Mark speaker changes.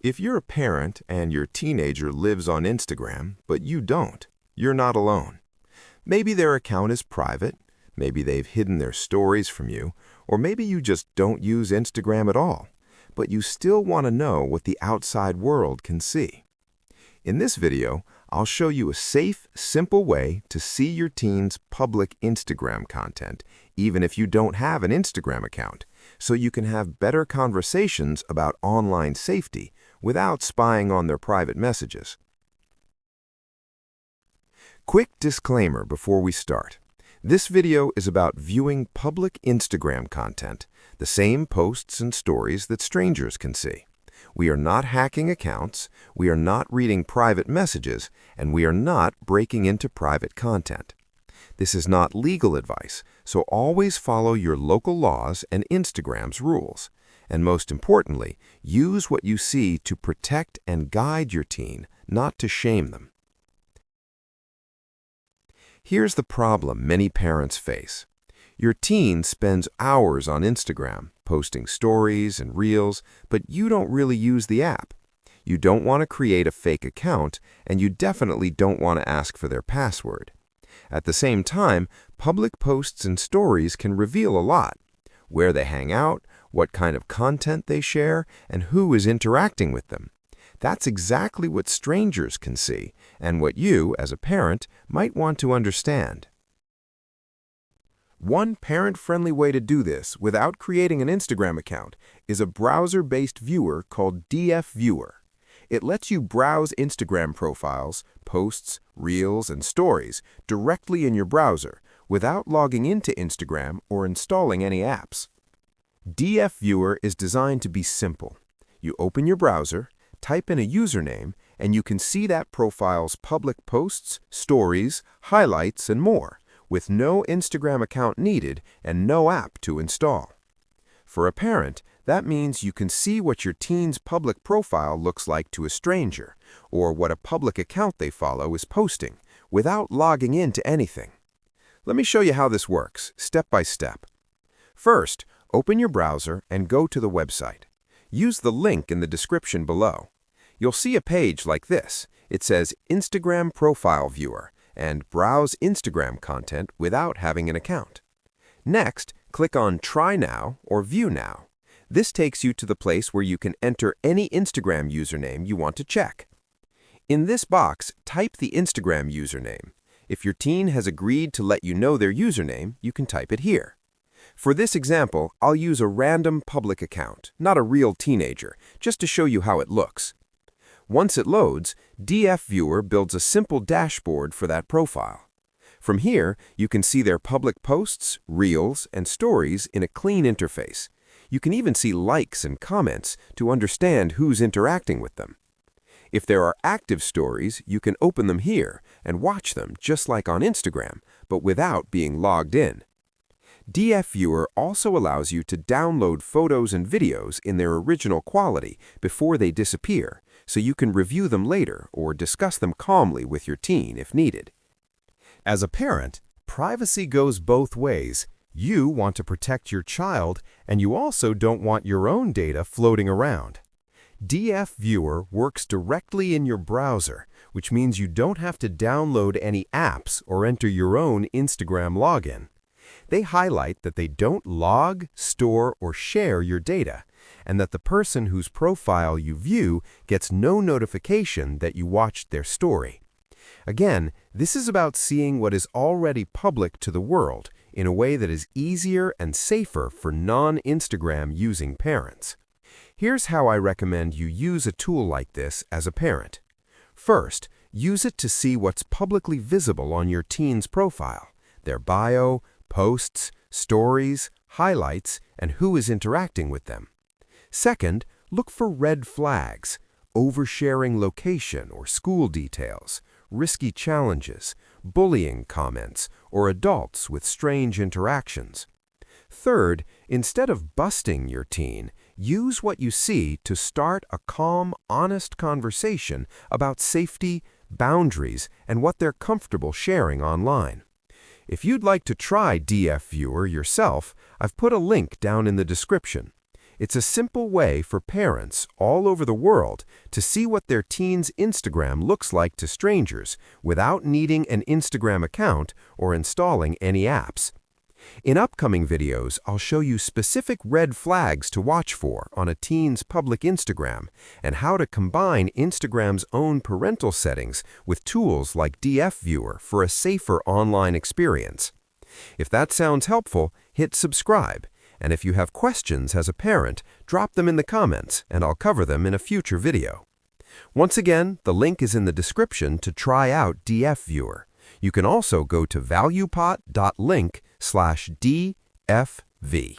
Speaker 1: If you're a parent and your teenager lives on Instagram, but you don't, you're not alone. Maybe their account is private, maybe they've hidden their stories from you, or maybe you just don't use Instagram at all, but you still want to know what the outside world can see. In this video, I'll show you a safe, simple way to see your teen's public Instagram content, even if you don't have an Instagram account, so you can have better conversations about online safety without spying on their private messages. Quick disclaimer before we start. This video is about viewing public Instagram content, the same posts and stories that strangers can see. We are not hacking accounts, we are not reading private messages, and we are not breaking into private content. This is not legal advice, so always follow your local laws and Instagram's rules. And most importantly, use what you see to protect and guide your teen, not to shame them. Here's the problem many parents face. Your teen spends hours on Instagram, posting stories and reels, but you don't really use the app. You don't want to create a fake account, and you definitely don't want to ask for their password. At the same time, public posts and stories can reveal a lot: where they hang out, what kind of content they share, and who is interacting with them. That's exactly what strangers can see, and what you, as a parent, might want to understand. One parent-friendly way to do this without creating an Instagram account is a browser-based viewer called DF Viewer. It lets you browse Instagram profiles, posts, reels, and stories directly in your browser without logging into Instagram or installing any apps. DF Viewer is designed to be simple. You open your browser, type in a username, and you can see that profile's public posts, stories, highlights, and more, with no Instagram account needed and no app to install. For a parent, that means you can see what your teen's public profile looks like to a stranger, or what a public account they follow is posting, without logging into anything. Let me show you how this works, step by step. First, open your browser and go to the website. Use the link in the description below. You'll see a page like this. It says Instagram Profile Viewer and Browse Instagram Content without having an account. Next, click on Try Now or View Now. This takes you to the place where you can enter any Instagram username you want to check. In this box, type the Instagram username. If your teen has agreed to let you know their username, you can type it here. For this example, I'll use a random public account, not a real teenager, just to show you how it looks. Once it loads, DF Viewer builds a simple dashboard for that profile. From here, you can see their public posts, reels, and stories in a clean interface. You can even see likes and comments to understand who's interacting with them. If there are active stories, you can open them here and watch them just like on Instagram, but without being logged in. DF Viewer also allows you to download photos and videos in their original quality before they disappear, so you can review them later or discuss them calmly with your teen if needed. As a parent, privacy goes both ways. You want to protect your child, and you also don't want your own data floating around. DF Viewer works directly in your browser, which means you don't have to download any apps or enter your own Instagram login. They highlight that they don't log, store, or share your data, and that the person whose profile you view gets no notification that you watched their story. Again, this is about seeing what is already public to the world in a way that is easier and safer for non-Instagram using parents. Here's how I recommend you use a tool like this as a parent. First, use it to see what's publicly visible on your teen's profile, their bio, posts, stories, highlights, and who is interacting with them. Second, look for red flags, oversharing location or school details, risky challenges, bullying comments, or adults with strange interactions. Third, instead of busting your teen, use what you see to start a calm, honest conversation about safety, boundaries, and what they're comfortable sharing online. If you'd like to try DF Viewer yourself, I've put a link down in the description. It's a simple way for parents all over the world to see what their teen's Instagram looks like to strangers without needing an Instagram account or installing any apps. In upcoming videos, I'll show you specific red flags to watch for on a teen's public Instagram and how to combine Instagram's own parental settings with tools like DF Viewer for a safer online experience. If that sounds helpful, hit subscribe. And if you have questions as a parent, drop them in the comments and I'll cover them in a future video. Once again, the link is in the description to try out DF Viewer. You can also go to valuepot.link/DFV.